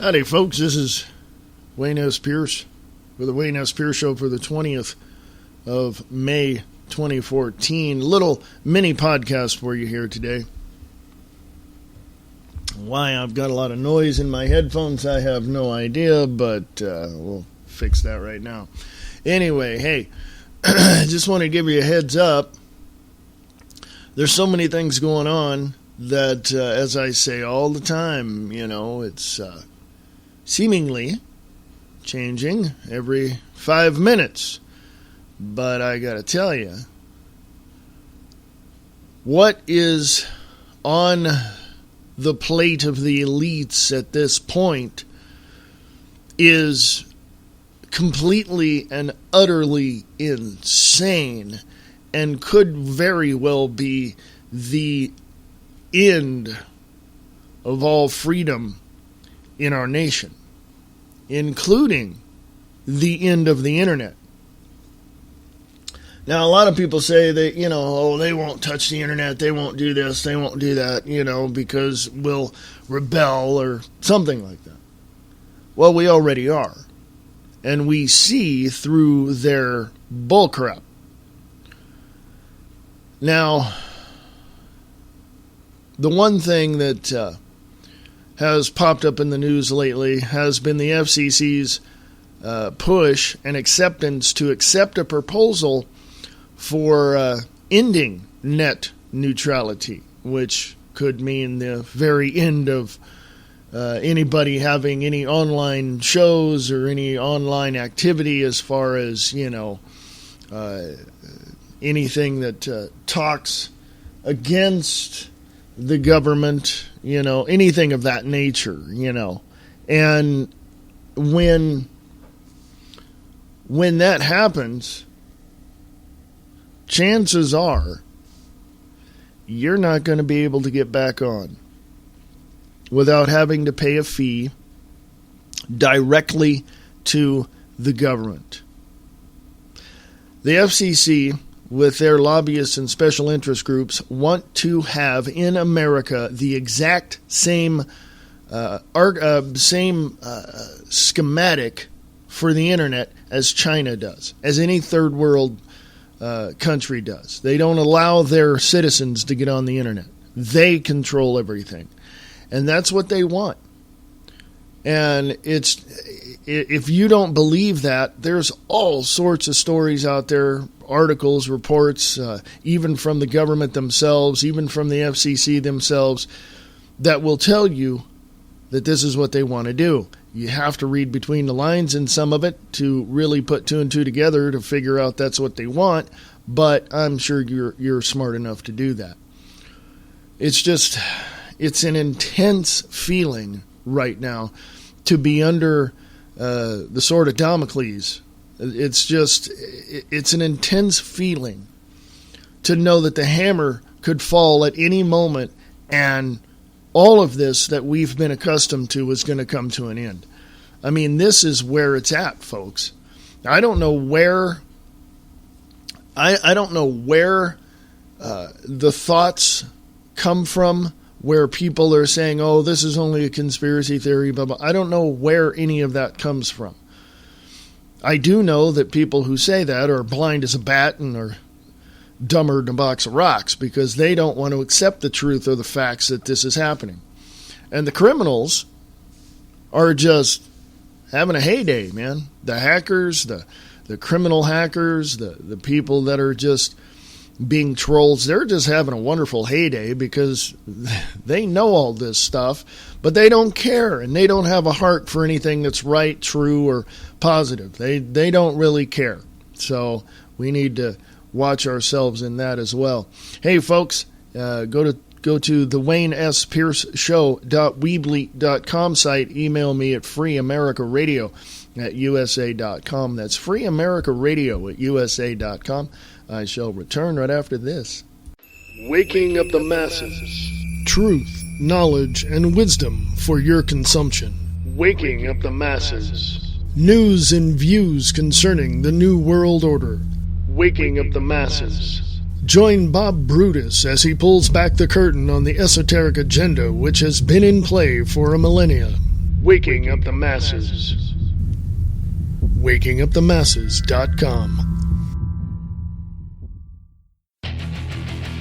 Howdy, folks. This is Wayne S. Pierce with the Wayne S. Pierce Show for the 20th of May, 2014. Little mini podcast for you here today. Why I've got a lot of noise in my headphones, I have no idea, but we'll fix that right now. Anyway, hey, I just want to give you a heads up. There's so many things going on that, as I say all the time, it's seemingly changing every 5 minutes. But I gotta tell you, what is on the plate of the elites at this point is completely and utterly insane and could very well be the end of all freedom in our nation, including the end of the internet. Now, a lot of people say that, they won't touch the internet, they won't do this, they won't do that, because we'll rebel or something like that. Well, we already are. And we see through their bullcrap. Now, the one thing that has popped up in the news lately has been the FCC's push and acceptance to accept a proposal for ending net neutrality, which could mean the very end of anybody having any online shows or any online activity as far as, anything that talks against the government, anything of that nature, And when that happens, chances are you're not going to be able to get back on without having to pay a fee directly to the government. The FCC, with their lobbyists and special interest groups, want to have in America the exact same schematic for the internet as China does, as any third world country does. They don't allow their citizens to get on the internet. They control everything. And that's what they want. And if you don't believe that, there's all sorts of stories out there, articles, reports, even from the government themselves, even from the FCC themselves, that will tell you that this is what they want to do. You have to read between the lines in some of it to really put two and two together to figure out that's what they want, but I'm sure you're smart enough to do that. It's an intense feeling right now to be under the sword of Damocles. It's an intense feeling to know that the hammer could fall at any moment and all of this that we've been accustomed to is going to come to an end. I mean, this is where it's at, folks. I don't know where the thoughts come from where people are saying, oh, this is only a conspiracy theory, blah, blah. I don't know where any of that comes from. I do know that people who say that are blind as a bat and are dumber than a box of rocks because they don't want to accept the truth or the facts that this is happening. And the criminals are just having a heyday, man. The hackers, the criminal hackers, the people that are just being trolls, they're just having a wonderful heyday because they know all this stuff, but they don't care and they don't have a heart for anything that's right, true, or positive. They don't really care. So we need to watch ourselves in that as well. Hey, folks, go to the Wayne S. Pierce Show.weebly.com site. Email me at freeamericaradio@usa.com. That's freeamericaradio@usa.com. I shall return right after this. Waking up the masses. Truth, knowledge, and wisdom for your consumption. Waking up the masses. News and views concerning the New World Order. Waking up the masses. Join Bob Brutus as he pulls back the curtain on the esoteric agenda which has been in play for a millennia. Waking Up the Masses. WakingUpTheMasses.com.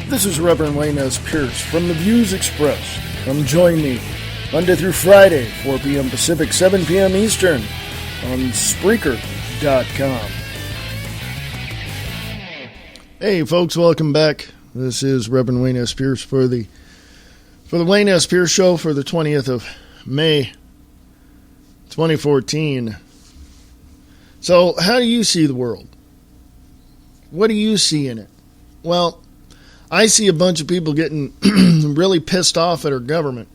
This is Reverend Wayne S. Pierce from the views expressed. Come join me Monday through Friday, 4 p.m. Pacific, 7 p.m. Eastern on Spreaker.com. Hey folks, welcome back. This is Reverend Wayne S. Pierce for the Wayne S. Pierce Show for the 20th of May, 2014. So, how do you see the world? What do you see in it? Well, I see a bunch of people getting really pissed off at our government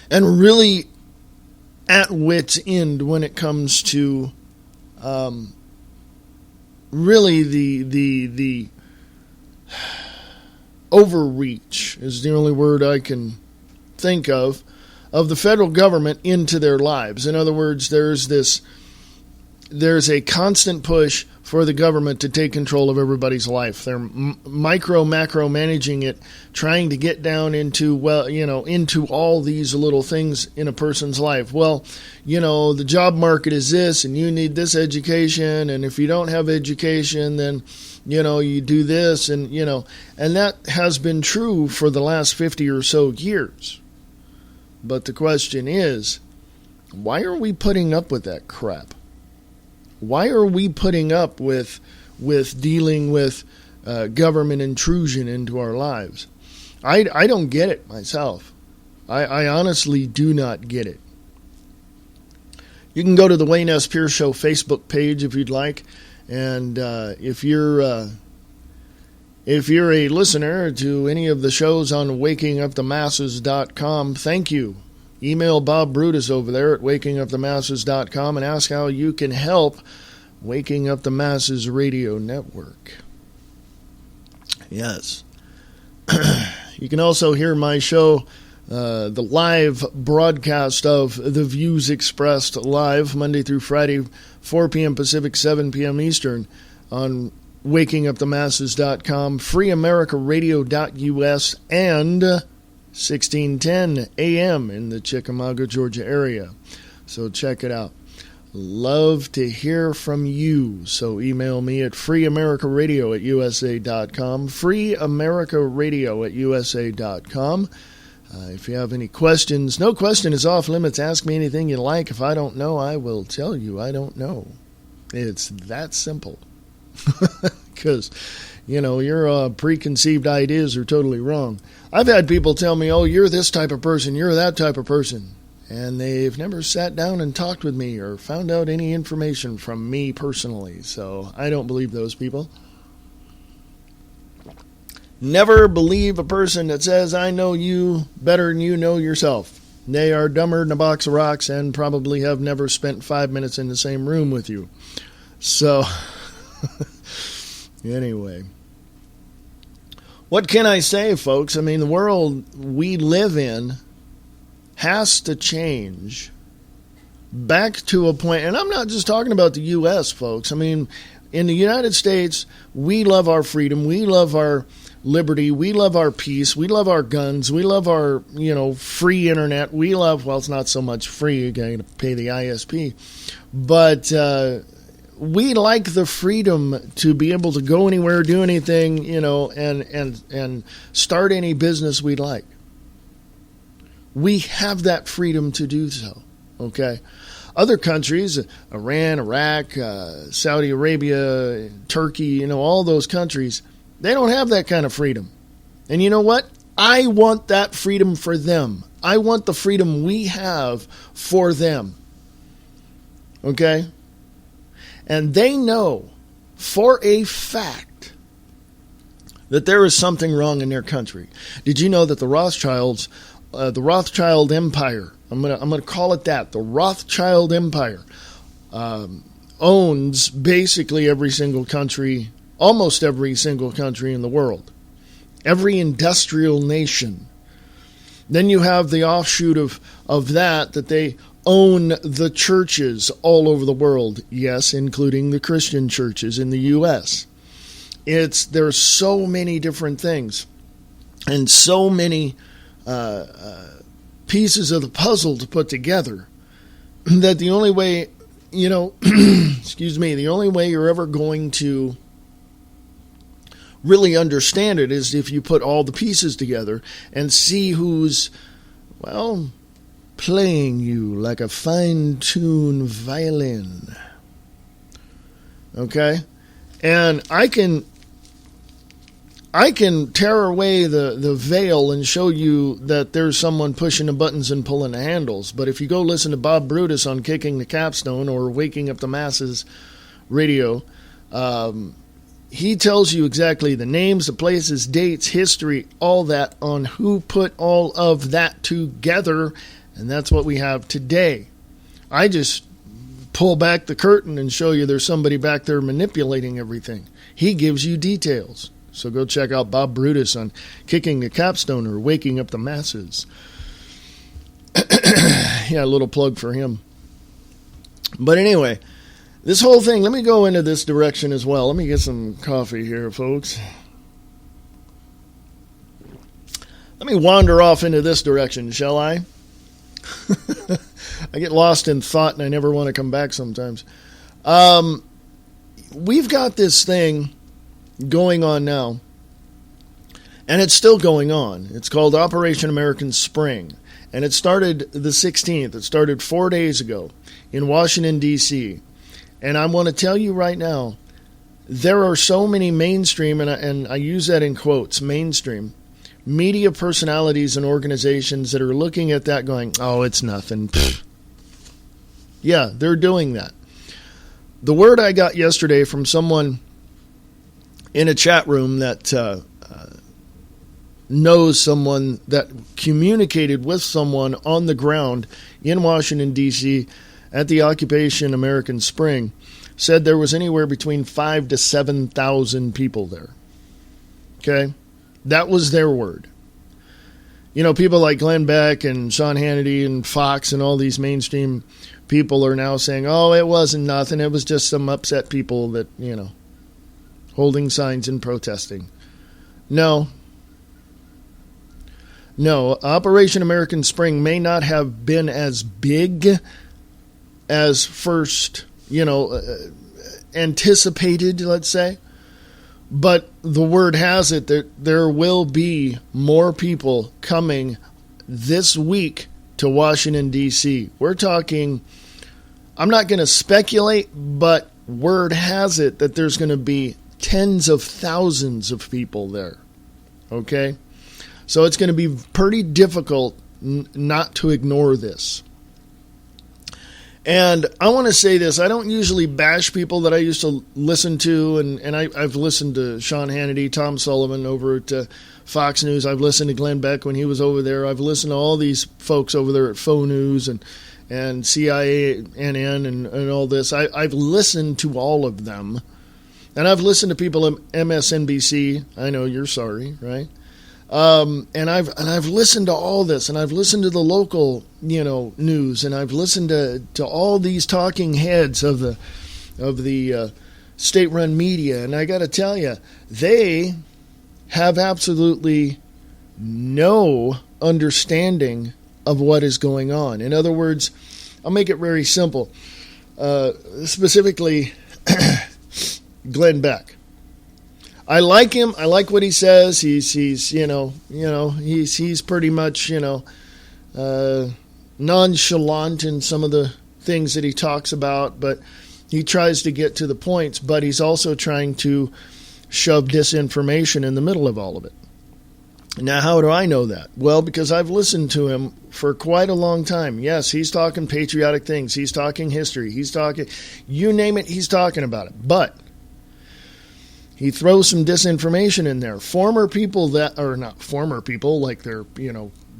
and really at wit's end when it comes to really the overreach is the only word I can think of the federal government into their lives. In other words, there's a constant push for the government to take control of everybody's life. They're macro managing it, trying to get down into, into all these little things in a person's life. Well, the job market is this, and you need this education, and if you don't have education, then, you do this, and that has been true for the last 50 or so years. But the question is, why are we putting up with that crap? Why are we putting up with dealing with government intrusion into our lives? I don't get it myself. I honestly do not get it. You can go to the Wayne S. Pierce Show Facebook page if you'd like, and if you're a listener to any of the shows on WakingUpTheMasses.com, thank you. Email Bob Brutus over there at WakingUpTheMasses.com and ask how you can help Waking Up the Masses Radio Network. Yes. You can also hear my show, the live broadcast of The Views Expressed live, Monday through Friday, 4 p.m. Pacific, 7 p.m. Eastern, on WakingUpTheMasses.com, FreeAmericaRadio.us, and 1610 a.m. in the Chickamauga, Georgia area. So check it out. Love to hear from you. So email me at freeamericaradio@usa.com, freeamericaradio@usa.com. If you have any questions, no question is off limits. Ask me anything you like. If I don't know, I will tell you I don't know. It's that simple. Because your preconceived ideas are totally wrong. I've had people tell me, oh, you're this type of person, you're that type of person. And they've never sat down and talked with me or found out any information from me personally. So I don't believe those people. Never believe a person that says, I know you better than you know yourself. They are dumber than a box of rocks and probably have never spent 5 minutes in the same room with you. So... Anyway, what can I say, folks? I mean, the world we live in has to change back to a point, and I'm not just talking about the U.S., folks. I mean, in the United States, we love our freedom, we love our liberty, we love our peace, we love our guns, we love our, free internet, we love, well, it's not so much free, you're going to pay the ISP, but, we like the freedom to be able to go anywhere, do anything, and start any business we'd like. We have that freedom to do so, okay? Other countries, Iran, Iraq, Saudi Arabia, Turkey, all those countries, they don't have that kind of freedom. And you know what? I want that freedom for them. I want the freedom we have for them, okay? And they know for a fact that there is something wrong in their country. Did you know that the Rothschilds, the Rothschild Empire, I'm gonna call it that, the Rothschild Empire, owns basically every single country, almost every single country in the world, every industrial nation. Then you have the offshoot of that they own the churches all over the world, yes, including the Christian churches in the U.S. There's so many different things and so many pieces of the puzzle to put together. That the only way, excuse me, the only way you're ever going to really understand it is if you put all the pieces together and see who's, playing you like a fine-tuned violin. Okay? And I can tear away the veil and show you that there's someone pushing the buttons and pulling the handles. But if you go listen to Bob Brutus on Kicking the Capstone or Waking Up the Masses radio, he tells you exactly the names, the places, dates, history, all that on who put all of that together. And that's what we have today. I just pull back the curtain and show you there's somebody back there manipulating everything. He gives you details. So go check out Bob Brutus on Kicking the Capstone or Waking Up the Masses. Yeah, a little plug for him. But anyway, this whole thing, let me go into this direction as well. Let me get some coffee here, folks. Let me wander off into this direction, shall I? I get lost in thought and I never want to come back sometimes. We've got this thing going on now, and it's still going on. It's called Operation American Spring, and it started the 16th. It started 4 days ago in Washington, D.C., and I want to tell you right now, there are so many mainstream, and I use that in quotes, mainstream, media personalities and organizations that are looking at that going, oh, it's nothing. Pfft. Yeah, they're doing that. The word I got yesterday from someone in a chat room that knows someone that communicated with someone on the ground in Washington, D.C. at the Occupation American Spring said there was anywhere between 5,000 to 7,000 people there. Okay? That was their word. People like Glenn Beck and Sean Hannity and Fox and all these mainstream people are now saying, oh, it wasn't nothing. It was just some upset people that, holding signs and protesting. No. Operation American Spring may not have been as big as first, anticipated, let's say. But the word has it that there will be more people coming this week to Washington, D.C. We're talking, I'm not going to speculate, but word has it that there's going to be tens of thousands of people there. Okay? So it's going to be pretty difficult not to ignore this. And I want to say this. I don't usually bash people that I used to listen to, and I've listened to Sean Hannity, Tom Sullivan over at Fox News. I've listened to Glenn Beck when he was over there. I've listened to all these folks over there at Faux News and CNN and all this. I've listened to all of them. And I've listened to people at MSNBC. I know you're sorry, right? And I've listened to all this, and I've listened to the local, news, and I've listened to all these talking heads of the state-run media, and I got to tell you, they have absolutely no understanding of what is going on. In other words, I'll make it very simple. Specifically, Glenn Beck. I like him. I like what he says. He's pretty much, nonchalant in some of the things that he talks about, but he tries to get to the points, but he's also trying to shove disinformation in the middle of all of it. Now, how do I know that? Well, because I've listened to him for quite a long time. Yes, he's talking patriotic things. He's talking history. He's talking, you name it, he's talking about it. But he throws some disinformation in there. Former people that are not former people, like they're,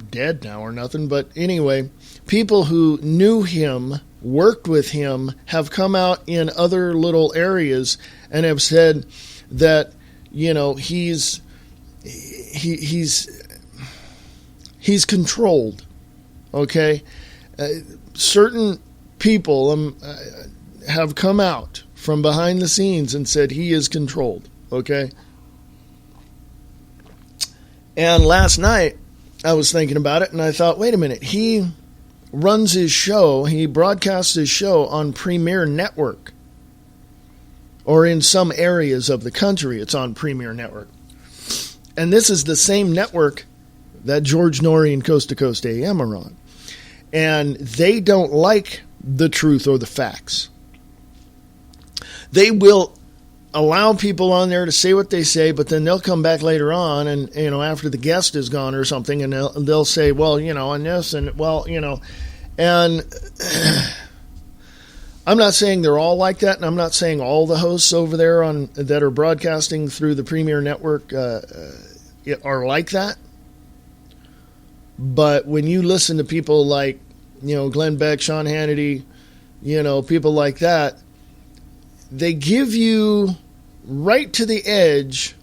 dead now or nothing. But anyway, people who knew him, worked with him, have come out in other little areas and have said that, he's controlled. Okay? Certain people have come out from behind the scenes and said he is controlled. Okay? And last night, I was thinking about it and I thought, wait a minute, he runs his show, he broadcasts his show on Premier Network. Or in some areas of the country, it's on Premier Network. And this is the same network that George Norrie and Coast to Coast AM are on. And they don't like the truth or the facts. They will allow people on there to say what they say, but then they'll come back later on and, after the guest is gone or something, and they'll say, well, and this, and, well, and I'm not saying they're all like that, and I'm not saying all the hosts over there that are broadcasting through the Premier Network are like that. But when you listen to people like, Glenn Beck, Sean Hannity, people like that, they give you right to the edge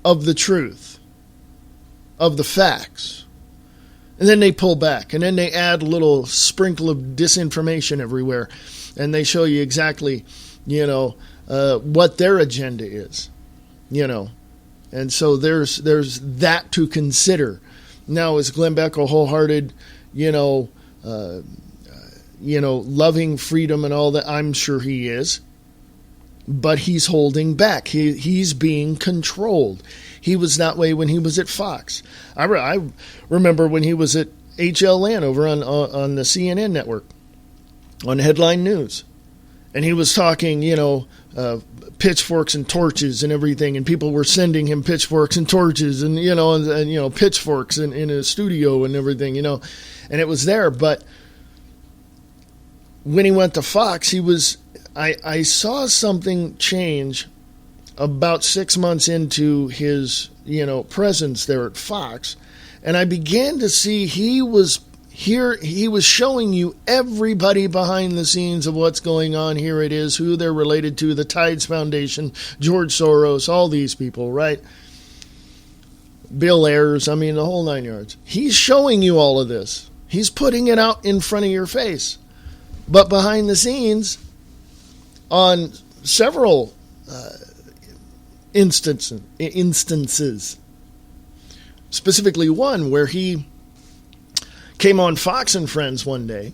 of the truth, of the facts. And then they pull back, and then they add a little sprinkle of disinformation everywhere, and they show you exactly, what their agenda is, And so there's that to consider. Now, is Glenn Beck a wholehearted, loving freedom and all that? I'm sure he is. But he's holding back. He's being controlled. He was that way when he was at Fox. I remember when he was at HLN over on the CNN network, on Headline News. And he was talking, pitchforks and torches and everything, and people were sending him pitchforks and torches and pitchforks in a studio and everything, and it was there. But when he went to Fox, I saw something change about 6 months into his presence there at Fox, and I began to see he was showing you everybody behind the scenes of what's going on. Here it is, who they're related to, the Tides Foundation, George Soros, all these people, right? Bill Ayers, the whole nine yards. He's showing you all of this. He's putting it out in front of your face. But behind the scenes, on several instances, specifically one where he came on Fox and Friends one day,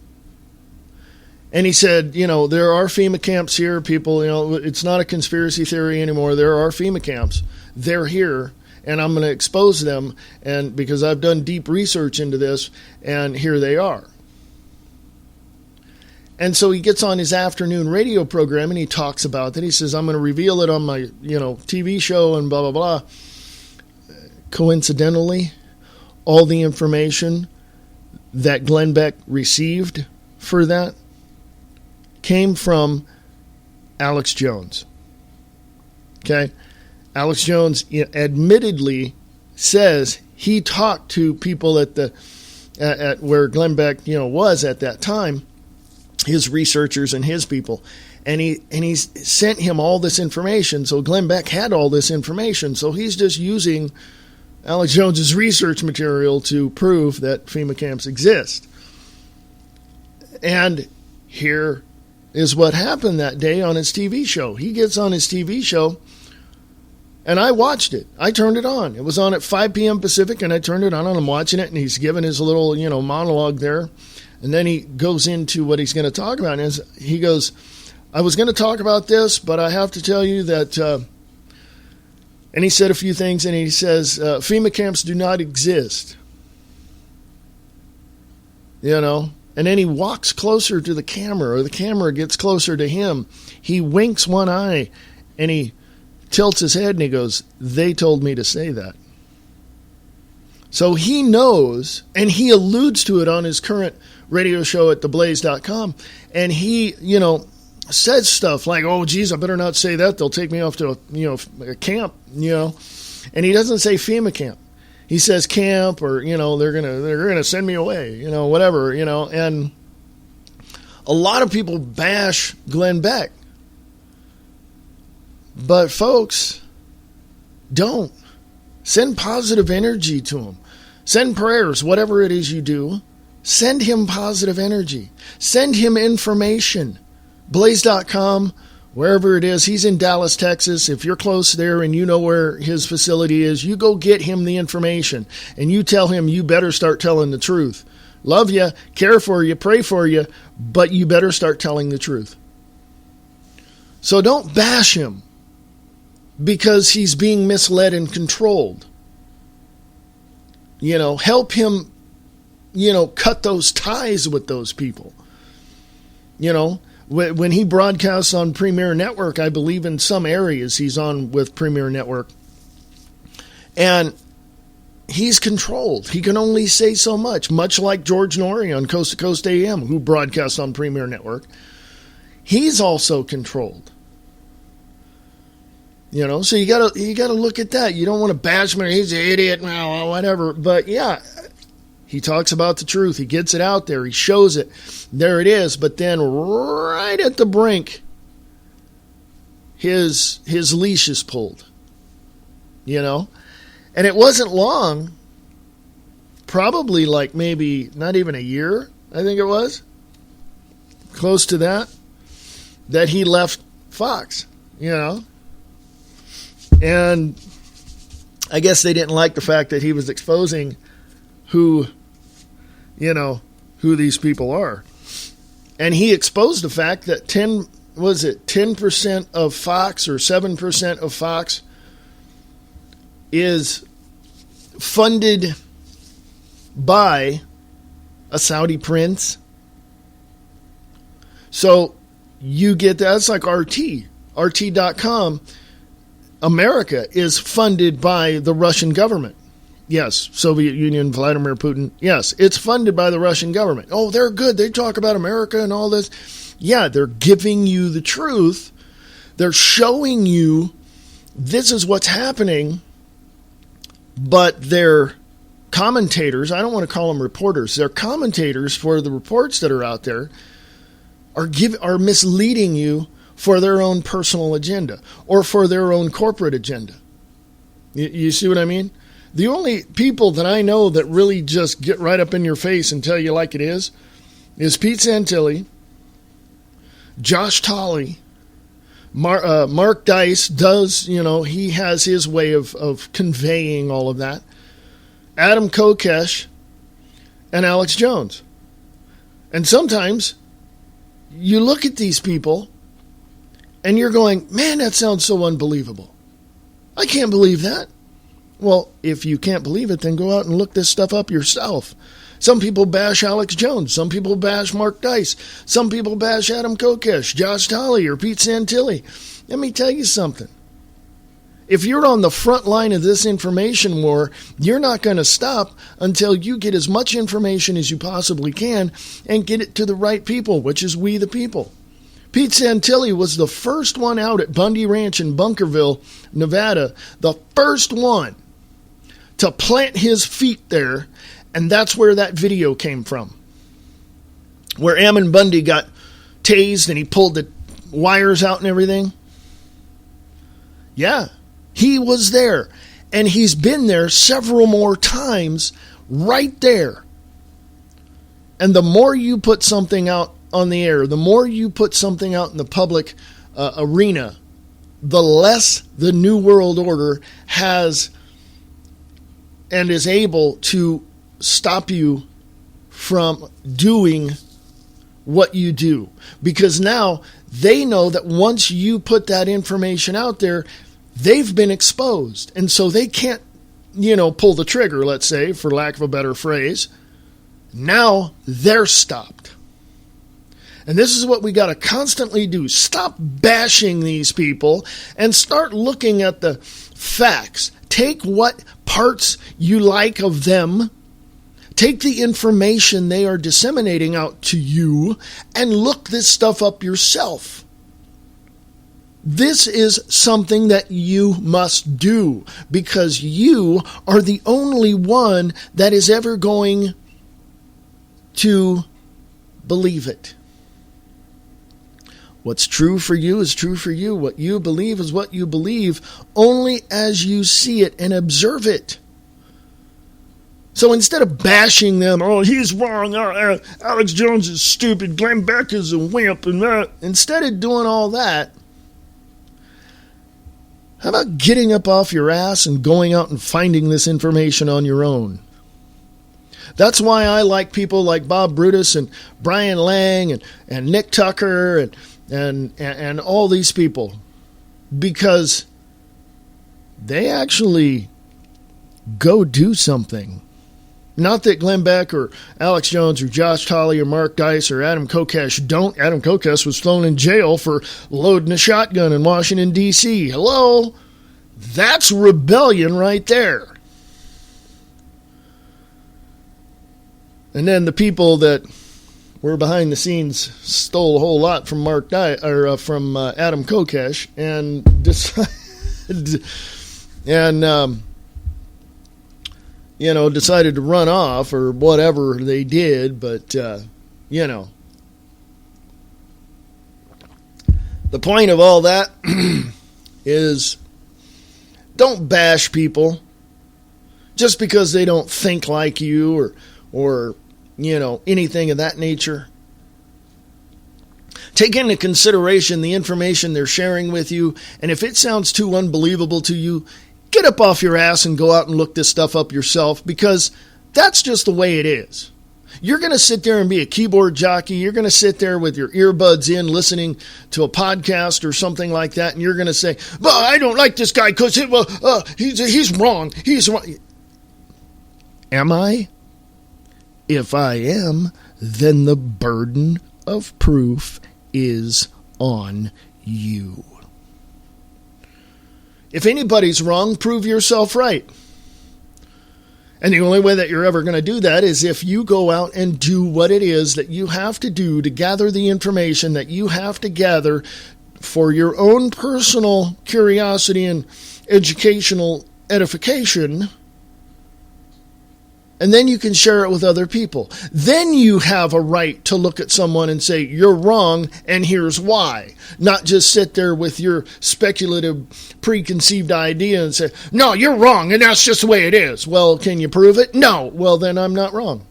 and he said, there are FEMA camps here, people, it's not a conspiracy theory anymore. There are FEMA camps. They're here, and I'm going to expose them, and because I've done deep research into this, and here they are. And so he gets on his afternoon radio program and he talks about that. He says, I'm going to reveal it on my, TV show and blah, blah, blah. Coincidentally, all the information that Glenn Beck received for that came from Alex Jones. Okay? Alex Jones admittedly says he talked to people at where Glenn Beck, was at that time, his researchers and his people, and he sent him all this information. So Glenn Beck had all this information. So he's just using Alex Jones's research material to prove that FEMA camps exist. And here is what happened that day on his TV show. He gets on his TV show, and I watched it. I turned it on. It was on at 5 p.m. Pacific, and I turned it on, and I'm watching it, and he's giving his little, monologue there. And then he goes into what he's going to talk about. And he goes, I was going to talk about this, but I have to tell you that, and he said a few things, and he says, FEMA camps do not exist. And then he walks closer to the camera, or the camera gets closer to him. He winks one eye, and he tilts his head, and he goes, they told me to say that. So he knows, and he alludes to it on his current radio show at theblaze.com, and he, says stuff like, oh, geez, I better not say that. They'll take me off to a camp, and he doesn't say FEMA camp. He says camp, or, they're gonna send me away, whatever, and a lot of people bash Glenn Beck. But folks, don't. Send positive energy to him. Send prayers, whatever it is you do. Send him positive energy. Send him information. Blaze.com wherever it is. He's in Dallas, Texas. If you're close there and you know where his facility is, you go get him the information and you tell him you better start telling the truth. Love you, care for you, pray for you, but you better start telling the truth. So don't bash him because he's being misled and controlled. Help him, cut those ties with those people. When he broadcasts on Premier Network, I believe in some areas he's on with Premier Network. And he's controlled. He can only say so much like George Norrie on Coast to Coast AM, who broadcasts on Premier Network. He's also controlled. So you gotta look at that. You don't want to bash him. He's an idiot, whatever. But yeah, he talks about the truth. He gets it out there. He shows it. There it is. But then right at the brink, his leash is pulled. And it wasn't long, probably like maybe not even a year, I think it was, close to that he left Fox, And I guess they didn't like the fact that he was exposing who these people are. And he exposed the fact that 10% of Fox or 7% of Fox is funded by a Saudi prince. So you get that. It's like RT.com. America is funded by the Russian government. Yes, Soviet Union, Vladimir Putin. Yes, it's funded by the Russian government. Oh, they're good. They talk about America and all this. Yeah, they're giving you the truth. They're showing you this is what's happening. But they're commentators. I don't want to call them reporters. They're commentators for the reports that are out there are misleading you for their own personal agenda or for their own corporate agenda. You see what I mean? The only people that I know that really just get right up in your face and tell you like it is Pete Santilli, Josh Tolley, Mark Dice does, he has his way of conveying all of that. Adam Kokesh and Alex Jones. And sometimes you look at these people and you're going, man, that sounds so unbelievable. I can't believe that. Well, if you can't believe it, then go out and look this stuff up yourself. Some people bash Alex Jones. Some people bash Mark Dice. Some people bash Adam Kokesh, Josh Tolley, or Pete Santilli. Let me tell you something. If you're on the front line of this information war, you're not going to stop until you get as much information as you possibly can and get it to the right people, which is we the people. Pete Santilli was the first one out at Bundy Ranch in Bunkerville, Nevada, the first one to plant his feet there, and that's where that video came from, where Ammon Bundy got tased and he pulled the wires out and everything. Yeah, he was there, and he's been there several more times right there. And the more you put something out on the air, the more you put something out in the public arena, the less the New World Order has and is able to stop you from doing what you do. Because now they know that once you put that information out there, they've been exposed. And so they can't, pull the trigger, let's say, for lack of a better phrase. Now they're stopped. And this is what we got to constantly do. Stop bashing these people and start looking at the facts. Take what parts you like of them. Take the information they are disseminating out to you and look this stuff up yourself. This is something that you must do because you are the only one that is ever going to believe it. What's true for you is true for you. What you believe is what you believe, only as you see it and observe it. So instead of bashing them, oh, he's wrong, Alex Jones is stupid, Glenn Beck is a wimp, and instead of doing all that, How about getting up off your ass and going out and finding this information on your own? That's why I like people like Bob Brutus and Brian Lang and Nick Tucker and all these people, because they actually go do something. Not that Glenn Beck or Alex Jones or Josh Tolley or Mark Dice or Adam Kokesh don't. Adam Kokesh was thrown in jail for loading a shotgun in Washington, D.C. Hello? That's rebellion right there. And then the people that were behind the scenes stole a whole lot from Mark Dice or from Adam Kokesh and decided decided to run off or whatever they did. But, the point of all that is don't bash people just because they don't think like you or anything of that nature. Take into consideration the information they're sharing with you, and if it sounds too unbelievable to you, get up off your ass and go out and look this stuff up yourself, because that's just the way it is. You're going to sit there and be a keyboard jockey. You're going to sit there with your earbuds in listening to a podcast or something like that, and you're going to say, well, I don't like this guy because he's wrong. He's wrong. Am I? If I am, then the burden of proof is on you. If anybody's wrong, prove yourself right. And the only way that you're ever going to do that is if you go out and do what it is that you have to do to gather the information that you have to gather for your own personal curiosity and educational edification. And then you can share it with other people. Then you have a right to look at someone and say, you're wrong, and here's why. Not just sit there with your speculative, preconceived idea and say, no, you're wrong, and that's just the way it is. Well, can you prove it? No. Well, then I'm not wrong.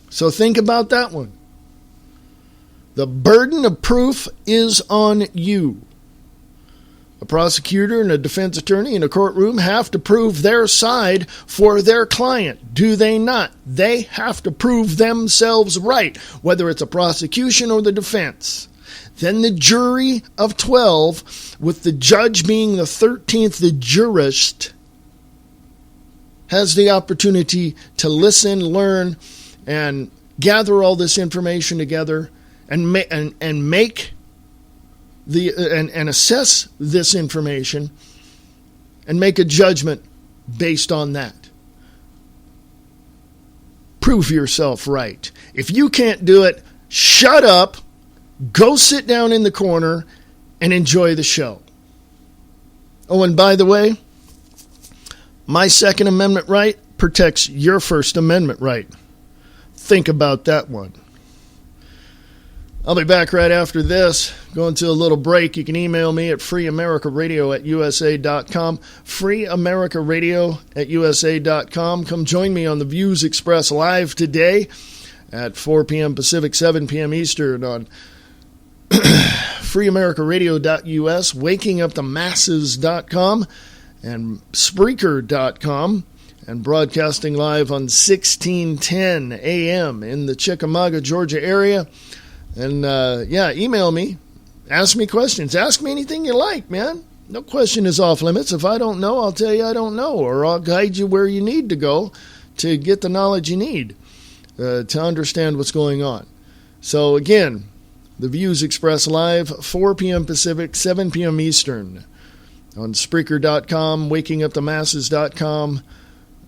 So think about that one. The burden of proof is on you. A prosecutor and a defense attorney in a courtroom have to prove their side for their client. Do they not? They have to prove themselves right, whether it's a prosecution or the defense. Then the jury of 12, with the judge being the 13th, the jurist, has the opportunity to listen, learn, and gather all this information together and make and assess this information and make a judgment based on that. Prove yourself right. If you can't do it, shut up, go sit down in the corner, and enjoy the show. Oh, and by the way, my Second Amendment right protects your First Amendment right. Think about that one. I'll be back right after this. Going to a little break. You can email me at freeamericaradio@usa.com. freeamericaradio@usa.com. Come join me on the Views Express Live today at 4 p.m. Pacific, 7 p.m. Eastern on freeamericaradio.us, wakingupthemasses.com, and Spreaker.com, and broadcasting live on 1610 a.m. in the Chickamauga, Georgia area. And, email me. Ask me questions. Ask me anything you like, man. No question is off limits. If I don't know, I'll tell you I don't know, or I'll guide you where you need to go to get the knowledge you need to understand what's going on. So, again, the Views Express Live, 4 p.m. Pacific, 7 p.m. Eastern on Spreaker.com, wakingupthemasses.com,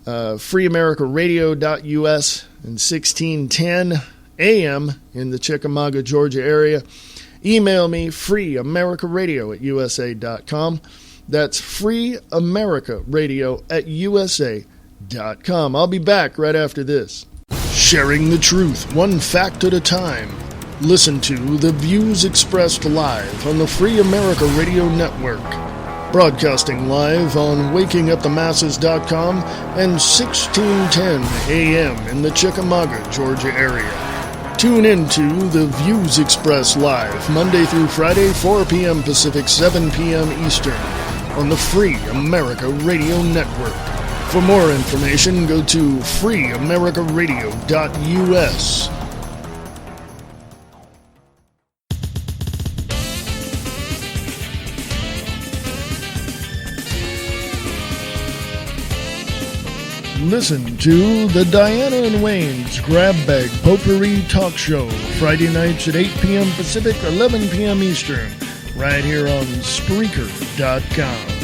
freeamericaradio.us, and 1610 a.m. in the Chickamauga, Georgia area. Email me, freeamericaradio@usa.com. That's freeamericaradio@usa.com. I'll be back right after this. Sharing the truth, one fact at a time. Listen to The Views Expressed live on the Free America Radio Network. Broadcasting live on wakingupthemasses.com and 1610 a.m. in the Chickamauga, Georgia area. Tune into the Views Express live, Monday through Friday, 4 p.m. Pacific, 7 p.m. Eastern, on the Free America Radio Network. For more information, go to freeamericaradio.us. Listen to the Diana and Wayne's Grab Bag Potpourri Talk Show, Friday nights at 8 p.m. Pacific, 11 p.m. Eastern, right here on Spreaker.com.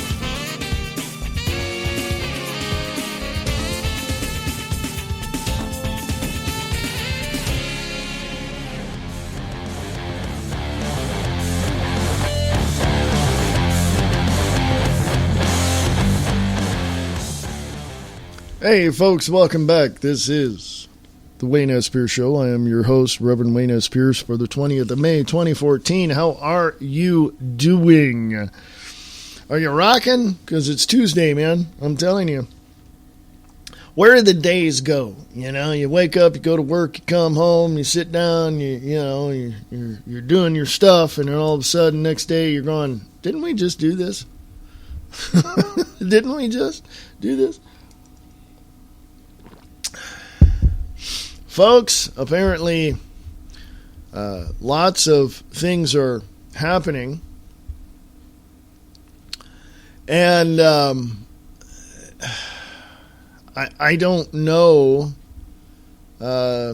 Hey folks, welcome back. This is the Wayne S. Pierce Show. I am your host, Reverend Wayne S. Pierce, for the 20th of May, 2014. How are you doing? Are you rocking? Because it's Tuesday, man. I'm telling you. Where do the days go? You know, you wake up, you go to work, you come home, you sit down, you're doing your stuff, and then all of a sudden, next day, you're going, didn't we just do this? Didn't we just do this? Folks, apparently lots of things are happening, and I don't know I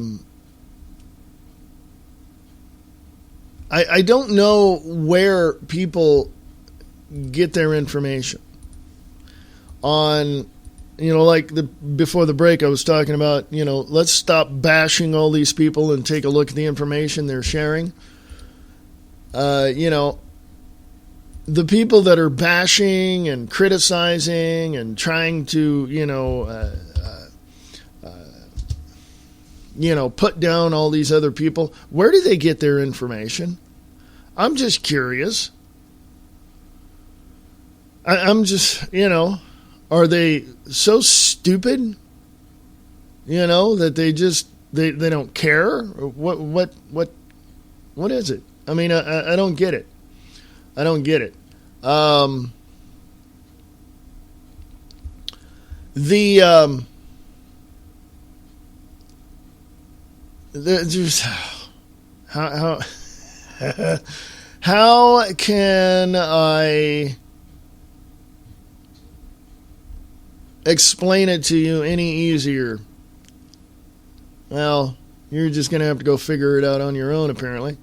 don't know where people get their information on. Like before the break, I was talking about, let's stop bashing all these people and take a look at the information they're sharing. The people that are bashing and criticizing and trying to, put down all these other people, where do they get their information? I'm just curious. I'm just, are they so stupid, that they don't care? Or what is it? I mean, I don't get it. I don't get it. How can I explain it to you any easier? Well, you're just going to have to go figure it out on your own, apparently.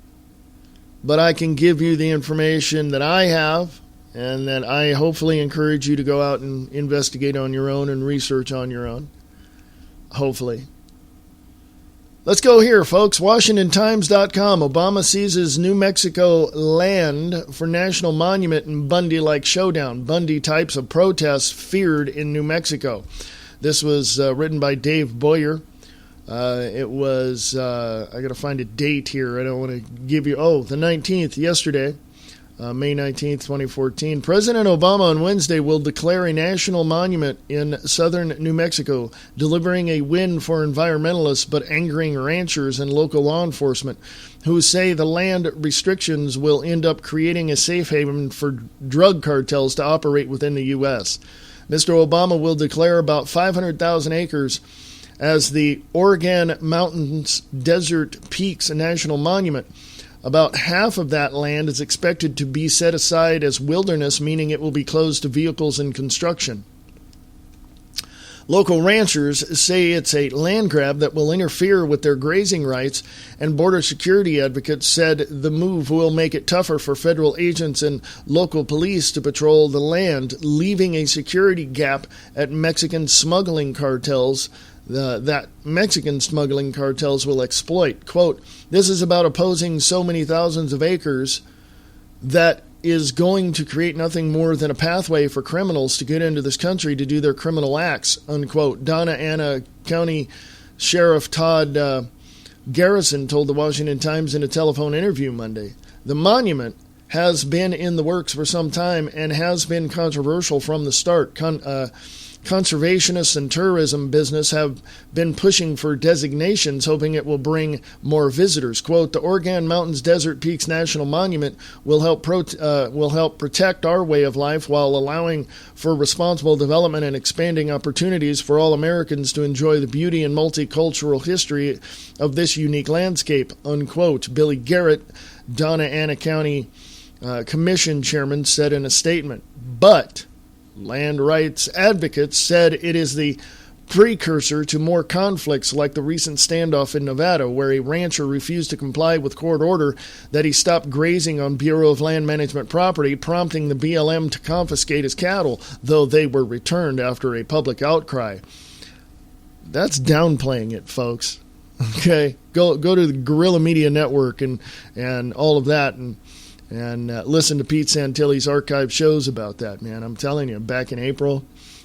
But I can give you the information that I have, and that I hopefully encourage you to go out and investigate on your own and research on your own. Hopefully. Let's go here, folks. WashingtonTimes.com. Obama seizes New Mexico land for national monument in Bundy-like showdown. Bundy types of protests feared in New Mexico. This was written by Dave Boyer. It was, I got to find a date here. I don't want to give you, the 19th, yesterday. May 19th, 2014. President Obama on Wednesday will declare a national monument in southern New Mexico, delivering a win for environmentalists but angering ranchers and local law enforcement, who say the land restrictions will end up creating a safe haven for drug cartels to operate within the U.S. Mr. Obama will declare about 500,000 acres as the Oregon Mountains Desert Peaks National Monument. About half of that land is expected to be set aside as wilderness, meaning it will be closed to vehicles and construction. Local ranchers say it's a land grab that will interfere with their grazing rights, and border security advocates said the move will make it tougher for federal agents and local police to patrol the land, leaving a security gap at Mexican smuggling cartels that Mexican smuggling cartels will exploit. Quote, this is about opposing so many thousands of acres that is going to create nothing more than a pathway for criminals to get into this country to do their criminal acts, unquote. Donna Ana County Sheriff Todd Garrison told the Washington Times in a telephone interview Monday. The monument has been in the works for some time and has been controversial from the start. Conservationists and tourism business have been pushing for designations, hoping it will bring more visitors. Quote, the Organ Mountains Desert Peaks National Monument will help protect our way of life while allowing for responsible development and expanding opportunities for all Americans to enjoy the beauty and multicultural history of this unique landscape, unquote. Billy Garrett, Donna Ana County Commission chairman, said in a statement. But land rights advocates said it is the precursor to more conflicts like the recent standoff in Nevada, where a rancher refused to comply with court order that he stop grazing on Bureau of Land Management property, prompting the BLM to confiscate his cattle, though they were returned after a public outcry. That's downplaying it, folks. Okay, go to the Guerrilla Media Network and all of that, and listen to Pete Santilli's archive shows about that, man. I'm telling you, back in April,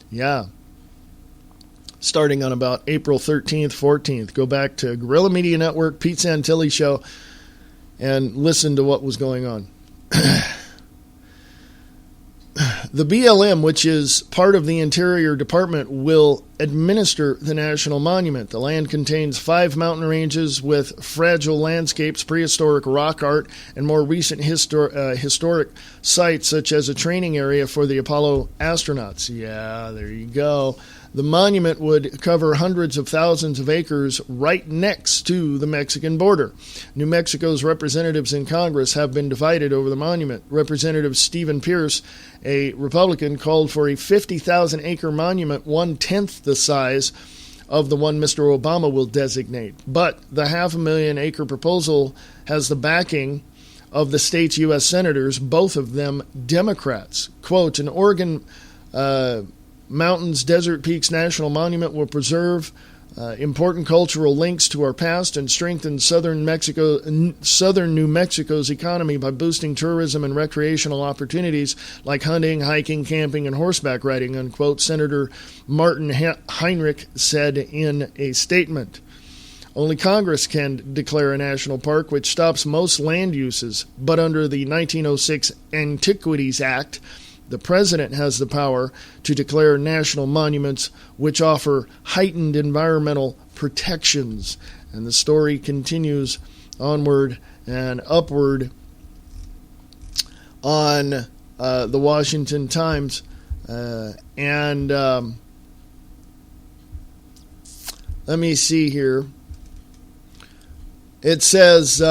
yeah. Starting on about April 13th, 14th. Go back to Guerrilla Media Network, Pete Santilli Show, and listen to what was going on. The BLM, which is part of the Interior Department, will administer the national monument. The land contains 5 mountain ranges with fragile landscapes, prehistoric rock art, and more recent historic sites, such as a training area for the Apollo astronauts. Yeah, there you go. The monument would cover hundreds of thousands of acres right next to the Mexican border. New Mexico's representatives in Congress have been divided over the monument. Representative Stephen Pierce, a Republican, called for a 50,000-acre monument, 1/10 the size of the one Mr. Obama will designate. But the 500,000-acre proposal has the backing of the state's U.S. senators, both of them Democrats. Quote, an Oregon Mountains Desert Peaks National Monument will preserve important cultural links to our past and strengthen southern New Mexico's economy by boosting tourism and recreational opportunities like hunting, hiking, camping, and horseback riding, unquote, Senator Martin Heinrich said in a statement. Only Congress can declare a national park, which stops most land uses, but under the 1906 Antiquities Act, the president has the power to declare national monuments which offer heightened environmental protections. And the story continues onward and upward on the Washington Times. Let me see here. It says...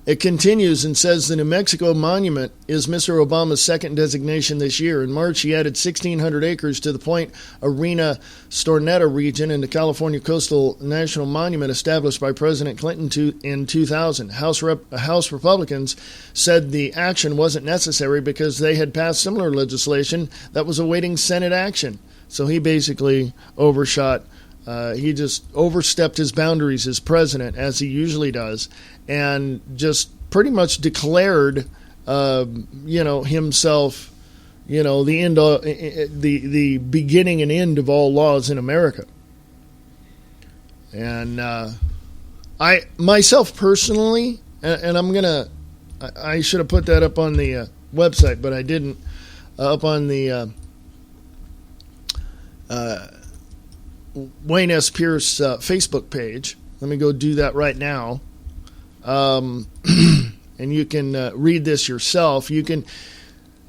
It continues and says the New Mexico Monument is Mr. Obama's second designation this year. In March, he added 1,600 acres to the Point Arena Stornetta region in the California Coastal National Monument established by President Clinton in 2000. House Republicans said the action wasn't necessary because they had passed similar legislation that was awaiting Senate action. So he basically overshot. He just overstepped his boundaries as president, as he usually does, and just pretty much declared, himself, the end, the beginning and end of all laws in America. And I myself personally, and I should have put that up on the website, but I didn't. Up on the Wayne S. Pierce Facebook page. Let me go do that right now. And you can read this yourself.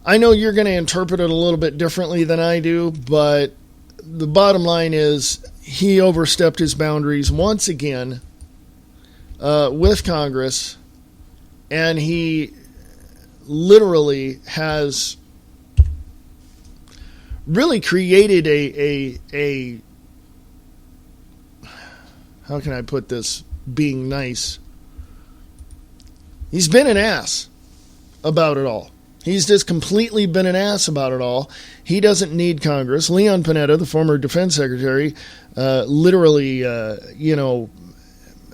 I know you're going to interpret it a little bit differently than I do, but the bottom line is he overstepped his boundaries once again with Congress, and he literally has really created a how can I put this, being nice? He's been an ass about it all. He's just completely been an ass about it all. He doesn't need Congress. Leon Panetta, the former defense secretary, literally,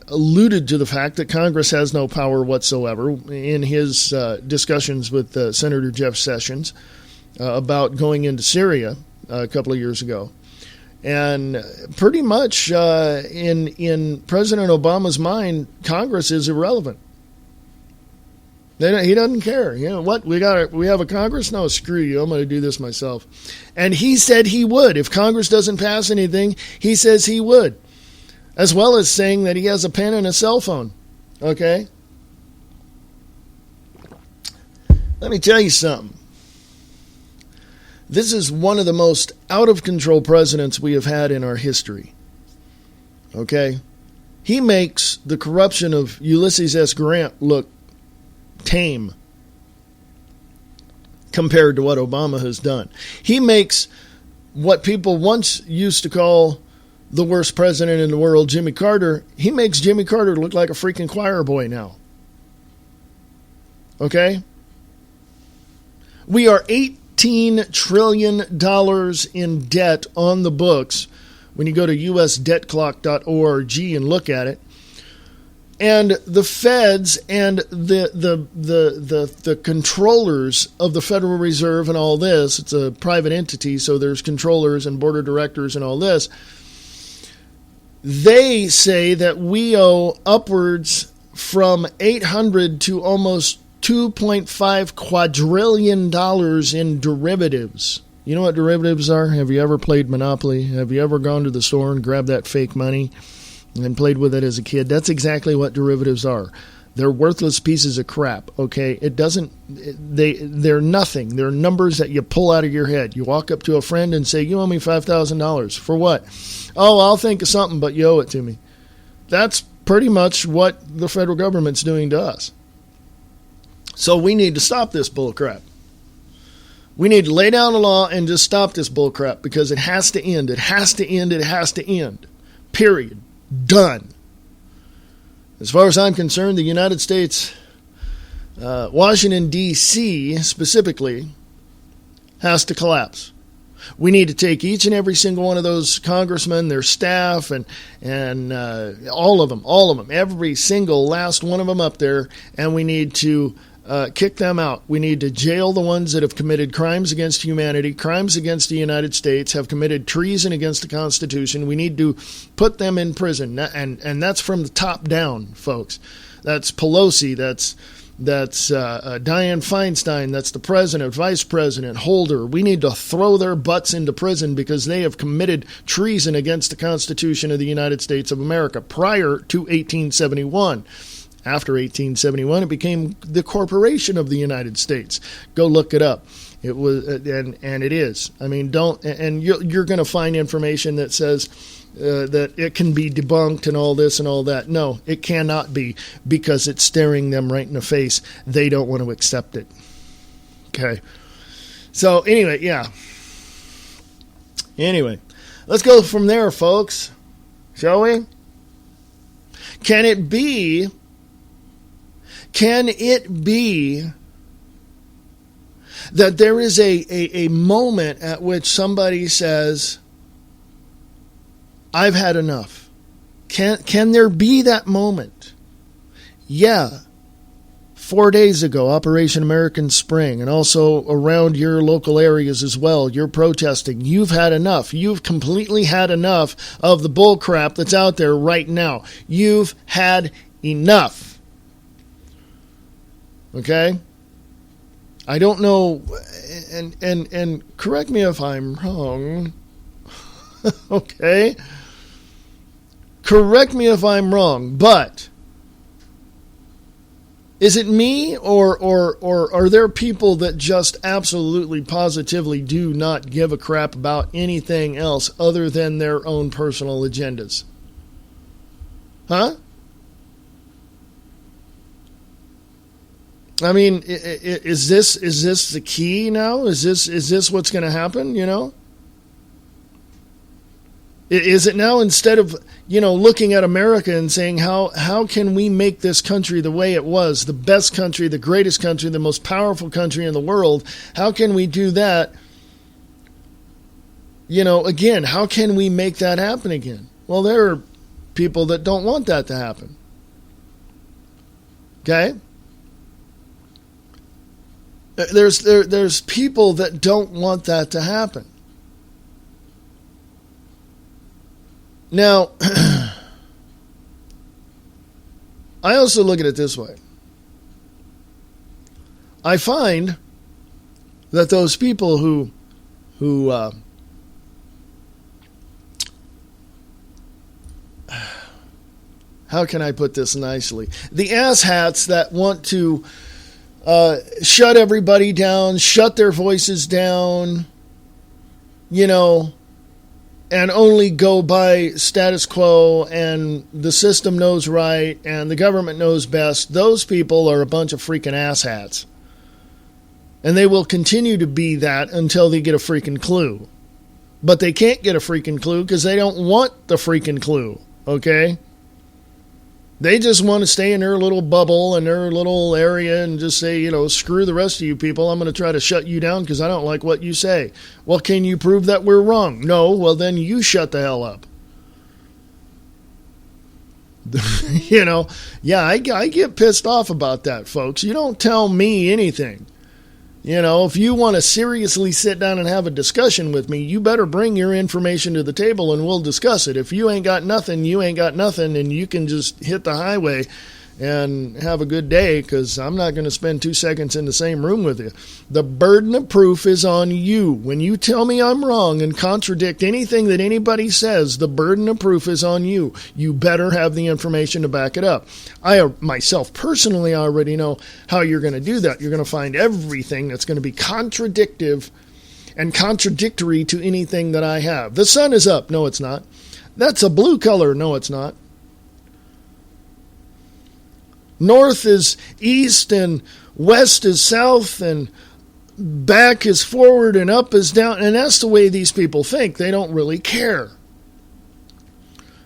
alluded to the fact that Congress has no power whatsoever in his discussions with Senator Jeff Sessions about going into Syria a couple of years ago. And pretty much in President Obama's mind, Congress is irrelevant. He doesn't care. You know what? We have a Congress? No, screw you. I'm going to do this myself. And he said he would. If Congress doesn't pass anything, he says he would. As well as saying that he has a pen and a cell phone. Okay? Let me tell you something. This is one of the most out-of-control presidents we have had in our history. Okay? He makes the corruption of Ulysses S. Grant look tame compared to what Obama has done. He makes what people once used to call the worst president in the world, Jimmy Carter, he makes Jimmy Carter look like a freaking choir boy now. Okay? We are $18 trillion in debt on the books when you go to usdebtclock.org and look at it. And the feds and the controllers of the Federal Reserve and all this, it's a private entity, so there's controllers and board of directors and all this, they say that we owe upwards from $800 to almost $2.5 quadrillion in derivatives. You know what derivatives are? Have you ever played Monopoly? Have you ever gone to the store and grabbed that fake money and played with it as a kid? That's exactly what derivatives are. They're worthless pieces of crap, okay? They're nothing. They're numbers that you pull out of your head. You walk up to a friend and say, you owe me $5,000. For what? Oh, I'll think of something, but you owe it to me. That's pretty much what the federal government's doing to us. So we need to stop this bull crap. We need to lay down the law and just stop this bull crap because it has to end. It has to end. It has to end. Period. Done. As far as I'm concerned, the United States, Washington, D.C. specifically, has to collapse. We need to take each and every single one of those congressmen, their staff, and all of them, every single last one of them up there, and we need to kick them out. We need to jail the ones that have committed crimes against humanity, crimes against the United States, have committed treason against the Constitution. We need to put them in prison, and that's from the top down, folks. That's Pelosi, that's Dianne Feinstein, that's the president, vice president, Holder. We need to throw their butts into prison because they have committed treason against the Constitution of the United States of America prior to 1871. After 1871, it became the corporation of the United States. Go look it up. It was, and it is. I mean, you're going to find information that says that it can be debunked and all this and all that. No, it cannot be because it's staring them right in the face. They don't want to accept it. Okay. So anyway, yeah. Anyway, let's go from there, folks. Shall we? Can it be that there is a moment at which somebody says, I've had enough? Can there be that moment? Yeah. 4 days ago, Operation American Spring, and also around your local areas as well, you're protesting. You've had enough. You've completely had enough of the bull crap that's out there right now. You've had enough. Okay? I don't know, and correct me if I'm wrong. Okay? Correct me if I'm wrong, but is it me or are there people that just absolutely positively do not give a crap about anything else other than their own personal agendas? Huh? I mean, is this the key now? Is this what's going to happen, you know? Is it now, instead of, looking at America and saying how can we make this country the way it was, the best country, the greatest country, the most powerful country in the world, how can we do that? Again, how can we make that happen again? Well, there are people that don't want that to happen. Okay? There's people that don't want that to happen. Now, I also look at it this way. I find that those people who how can I put this nicely? The asshats that want to shut everybody down, shut their voices down, and only go by status quo and the system knows right and the government knows best. Those people are a bunch of freaking asshats. And they will continue to be that until they get a freaking clue. But they can't get a freaking clue because they don't want the freaking clue, okay? They just want to stay in their little bubble and their little area and just say, screw the rest of you people. I'm going to try to shut you down because I don't like what you say. Well, can you prove that we're wrong? No. Well, then you shut the hell up. Yeah, I get pissed off about that, folks. You don't tell me anything. If you want to seriously sit down and have a discussion with me, you better bring your information to the table and we'll discuss it. If you ain't got nothing, you ain't got nothing, and you can just hit the highway and have a good day, because I'm not going to spend 2 seconds in the same room with you. The burden of proof is on you. When you tell me I'm wrong and contradict anything that anybody says, the burden of proof is on you. You better have the information to back it up. I myself personally already know how you're going to do that. You're going to find everything that's going to be contradictive and contradictory to anything that I have. The sun is up. No, it's not. That's a blue color. No, it's not. North is east and west is south and back is forward and up is down. And that's the way these people think. They don't really care.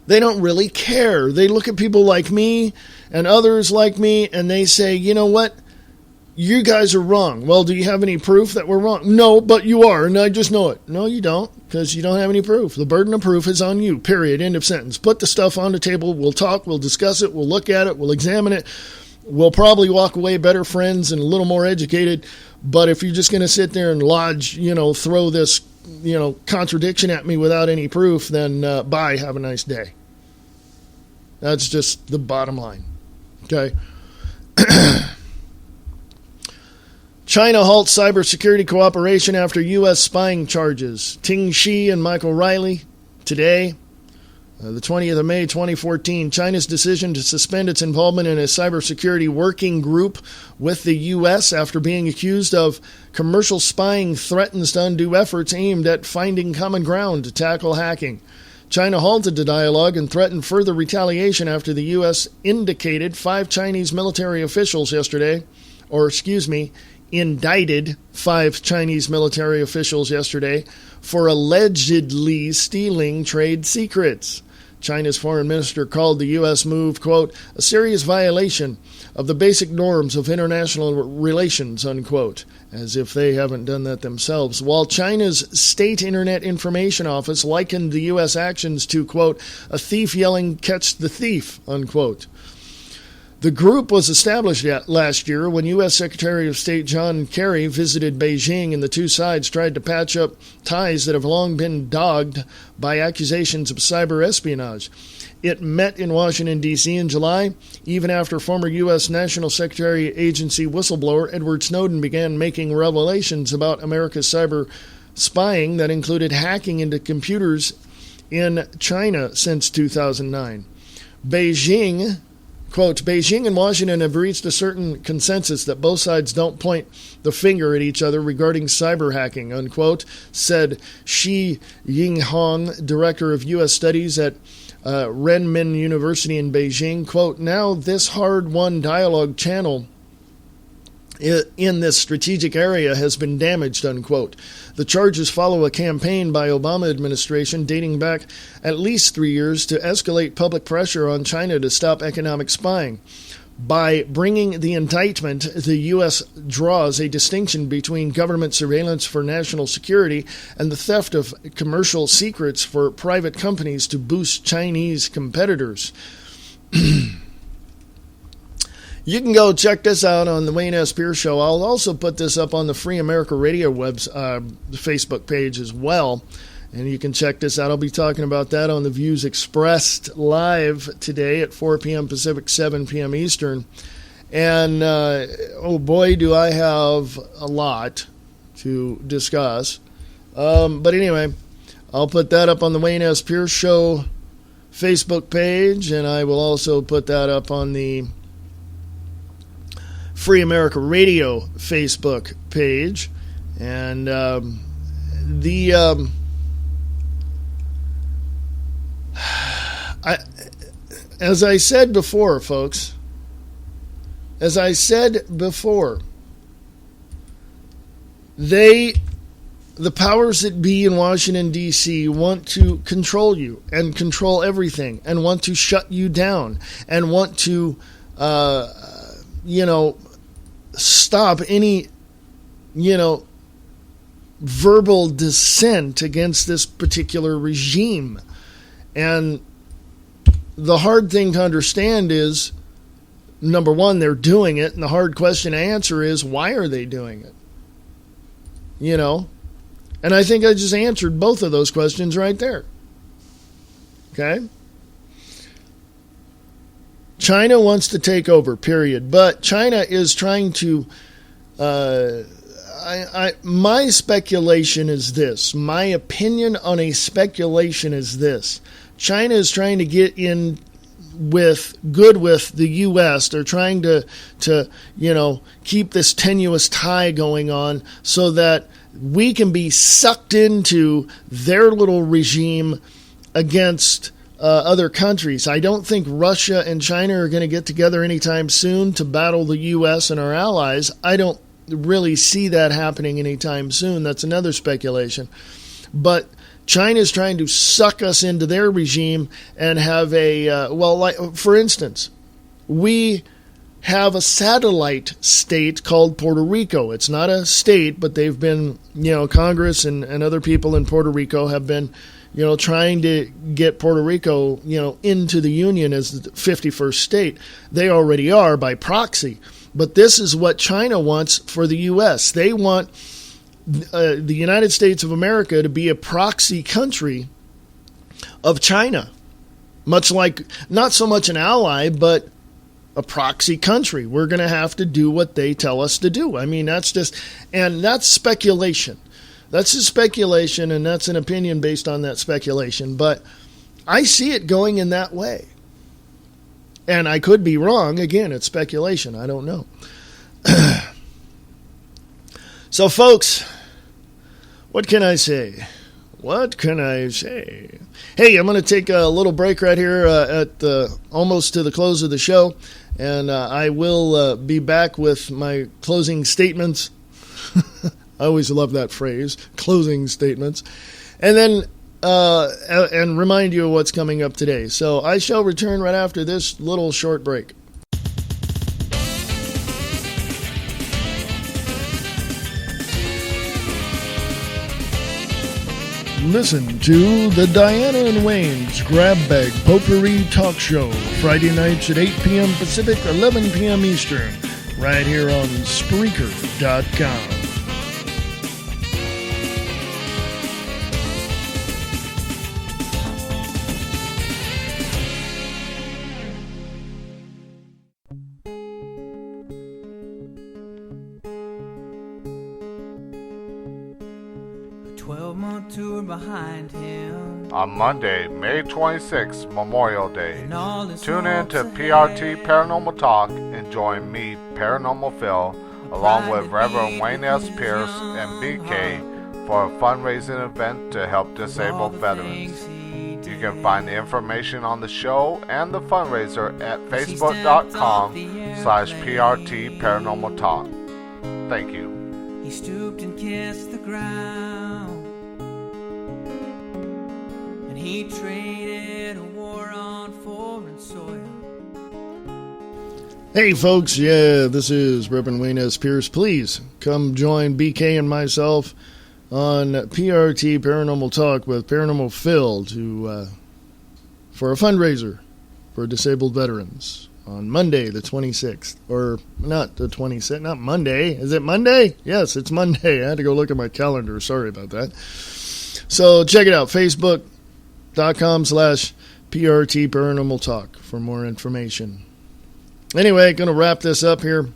They don't really care. They look at people like me and others like me and they say, you know what? You guys are wrong. Well, do you have any proof that we're wrong? No, but you are, and I just know it. No, you don't, because you don't have any proof. The burden of proof is on you, period, end of sentence. Put the stuff on the table. We'll talk. We'll discuss it. We'll look at it. We'll examine it. We'll probably walk away better friends and a little more educated. But if you're just going to sit there and lodge, throw this, contradiction at me without any proof, then bye, have a nice day. That's just the bottom line. Okay? China halts cybersecurity cooperation after U.S. spying charges. Ting Shi and Michael Riley today, the 20th of May, 2014. China's decision to suspend its involvement in a cybersecurity working group with the U.S. after being accused of commercial spying threatens to undo efforts aimed at finding common ground to tackle hacking. China halted the dialogue and threatened further retaliation after the U.S. indicted 5 Chinese military officials indicted 5 Chinese military officials yesterday for allegedly stealing trade secrets. China's foreign minister called the U.S. move, quote, a serious violation of the basic norms of international relations, unquote, as if they haven't done that themselves. While China's State Internet Information Office likened the U.S. actions to, quote, a thief yelling, catch the thief, unquote. The group was established last year when U.S. Secretary of State John Kerry visited Beijing, and the two sides tried to patch up ties that have long been dogged by accusations of cyber espionage. It met in Washington, D.C. in July, even after former U.S. National Security Agency whistleblower Edward Snowden began making revelations about America's cyber spying that included hacking into computers in China since 2009. Beijing, quote, Beijing and Washington have reached a certain consensus that both sides don't point the finger at each other regarding cyber hacking, unquote, said Shi Yinghong, director of U.S. Studies at Renmin University in Beijing. Quote, now this hard-won dialogue channel in this strategic area has been damaged, unquote. The charges follow a campaign by Obama administration dating back at least 3 years to escalate public pressure on China to stop economic spying. By bringing the indictment, the U.S. draws a distinction between government surveillance for national security and the theft of commercial secrets for private companies to boost Chinese competitors. You can go check this out on the Wayne S. Pierce Show. I'll also put this up on the Free America Radio Facebook page as well. And you can check this out. I'll be talking about that on the Views Expressed live today at 4 p.m. Pacific, 7 p.m. Eastern. And, oh boy, do I have a lot to discuss. But anyway, I'll put that up on the Wayne S. Pierce Show Facebook page, and I will also put that up on the Free America Radio Facebook page. And as I said before, folks, as I said before, the powers that be in Washington, D.C. want to control you and control everything and want to shut you down and want to, stop any, verbal dissent against this particular regime. And the hard thing to understand is, number one, they're doing it, and the hard question to answer is, why are they doing it? And I think I just answered both of those questions right there. Okay? China wants to take over, period. But China is trying to... my speculation is this. My opinion on a speculation is this. China is trying to get in with the U.S. They're trying to keep this tenuous tie going on so that we can be sucked into their little regime against other countries. I don't think Russia and China are going to get together anytime soon to battle the U.S. and our allies. I don't really see that happening anytime soon. That's another speculation. But China is trying to suck us into their regime and have for instance, we have a satellite state called Puerto Rico. It's not a state, but they've been, Congress and other people in Puerto Rico have been, trying to get Puerto Rico, into the Union as the 51st state. They already are by proxy. But this is what China wants for the U.S. They want the United States of America to be a proxy country of China. Much like, not so much an ally, but a proxy country. We're going to have to do what they tell us to do. I mean, that's speculation. That's a speculation, and that's an opinion based on that speculation. But I see it going in that way. And I could be wrong. Again, it's speculation. I don't know. So, folks, what can I say? Hey, I'm going to take a little break right here at almost to the close of the show. And I will be back with my closing statements. I always love that phrase, closing statements. And then and remind you of what's coming up today. So I shall return right after this little short break. Listen to the Diana and Wayne's Grab Bag Potpourri Talk Show, Friday nights at 8 p.m. Pacific, 11 p.m. Eastern, right here on Spreaker.com. Behind him. On Monday, May 26th, Memorial Day, tune in to PRT Paranormal Talk and join me, Paranormal Phil, along with Reverend Wayne S. Pierce and BK for a fundraising event to help disabled veterans. You can find information on the show and the fundraiser at facebook.com/PRT Paranormal Talk. Thank you. He stooped and kissed the ground. He traded a war on foreign soil. Hey folks, this is Reverend Wayne S. Pierce. Please come join BK and myself on PRT Paranormal Talk with Paranormal Phil for a fundraiser for disabled veterans on Monday the 26th. Or not the 26th, not Monday. Is it Monday? Yes, it's Monday. I had to go look at my calendar. Sorry about that. So check it out, Facebook.com/PRT Paranormal Talk for more information. Anyway, going to wrap this up here.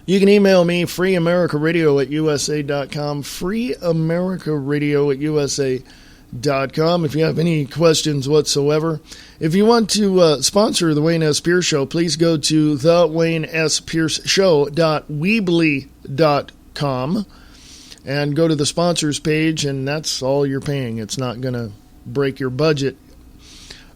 You can email me, freeamericaradio@usa.com, freeamericaradio@usa.com, if you have any questions whatsoever. If you want to sponsor the Wayne S. Pierce Show, please go to thewaynespearceshow.weebly.com and go to the sponsors page, and that's all you're paying. It's not going to break your budget.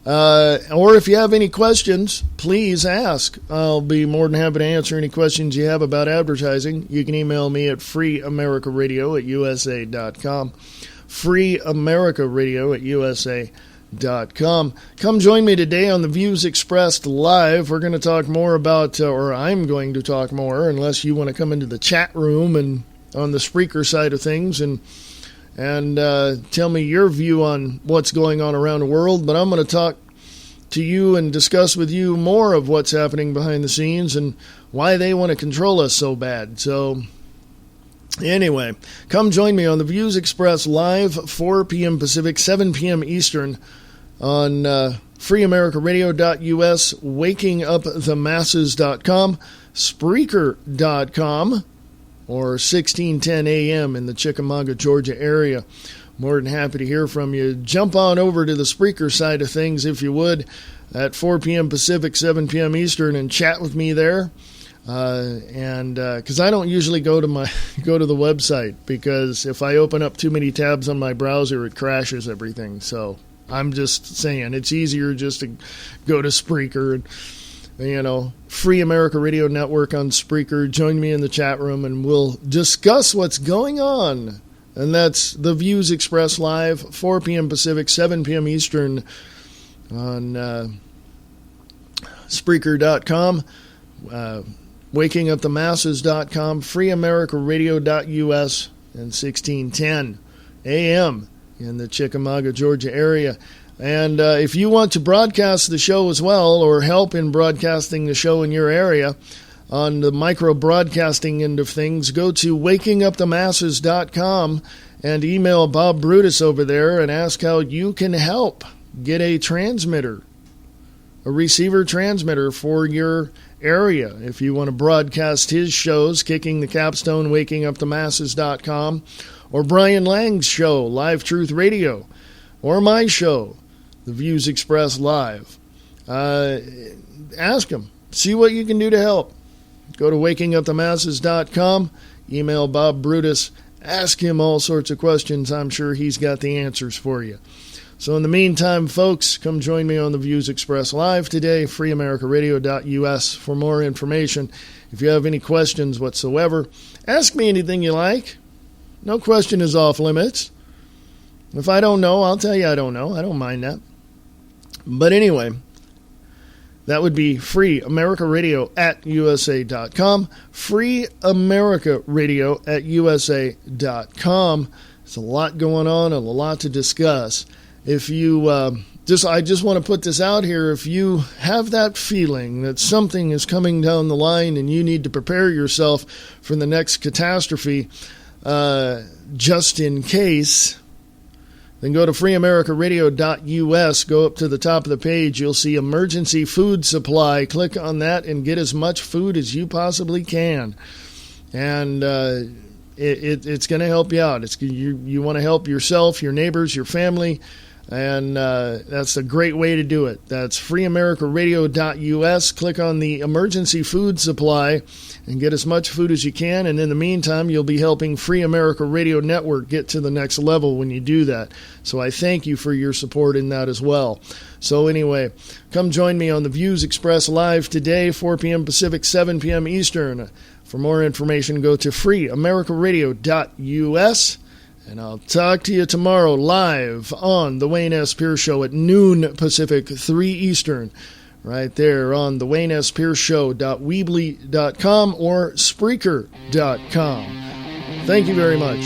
Or if you have any questions, please ask. I'll be more than happy to answer any questions you have about advertising. You can email me at freeamericaradio@usa.com. freeamericaradio@usa.com. Come join me today on the Views Expressed Live. We're going to talk more about, or I'm going to talk more, unless you want to come into the chat room and on the Spreaker side of things and tell me your view on what's going on around the world. But I'm going to talk to you and discuss with you more of what's happening behind the scenes and why they want to control us so bad. So anyway, come join me on the Views Express Live, 4 p.m. Pacific, 7 p.m. Eastern on freeamericaradio.us, wakingupthemasses.com, Spreaker.com, or 1610 a.m. in the Chickamauga, Georgia area. More than happy to hear from you. Jump on over to the Spreaker side of things, if you would, at 4 p.m. Pacific, 7 p.m. Eastern, and chat with me there. Because I don't usually go to the website, because if I open up too many tabs on my browser, it crashes everything. So I'm just saying it's easier just to go to Spreaker and, Free America Radio Network on Spreaker. Join me in the chat room and we'll discuss what's going on. And that's the Views Express Live, 4 p.m. Pacific, 7 p.m. Eastern on Spreaker.com, wakingupthemasses.com, freeamericaradio.us, and 1610 a.m. in the Chickamauga, Georgia area. And if you want to broadcast the show as well, or help in broadcasting the show in your area on the micro-broadcasting end of things, go to wakingupthemasses.com and email Bob Brutus over there and ask how you can help get a transmitter, a receiver transmitter for your area. If you want to broadcast his shows, Kicking the Capstone, wakingupthemasses.com, or Brian Lang's show, Live Truth Radio, or my show, The Views Express Live. Ask him. See what you can do to help. Go to wakingupthemasses.com, email Bob Brutus, ask him all sorts of questions. I'm sure he's got the answers for you. So in the meantime, folks, come join me on the Views Express Live today, freeamericaradio.us, for more information. If you have any questions whatsoever, ask me anything you like. No question is off limits. If I don't know, I'll tell you I don't know. I don't mind that. But anyway, that would be freeamericaradio@usa.com, freeamericaradio@usa.com. There's a lot going on and a lot to discuss. If you I just want to put this out here. If you have that feeling that something is coming down the line and you need to prepare yourself for the next catastrophe, just in case, then go to freeamericaradio.us, go up to the top of the page, you'll see emergency food supply. Click on that and get as much food as you possibly can. And it's going to help you out. You want to help yourself, your neighbors, your family, and that's a great way to do it. That's freeamericaradio.us. Click on the emergency food supply and get as much food as you can. And in the meantime, you'll be helping Free America Radio Network get to the next level when you do that. So I thank you for your support in that as well. So anyway, come join me on the Views Express Live today, 4 p.m. Pacific, 7 p.m. Eastern. For more information, go to freeamericaradio.us. And I'll talk to you tomorrow live on the Wayne S. Pierce Show at noon Pacific, 3 Eastern. Right there on the Wayne S. Pierce Show.weebly.com or Spreaker.com. Thank you very much.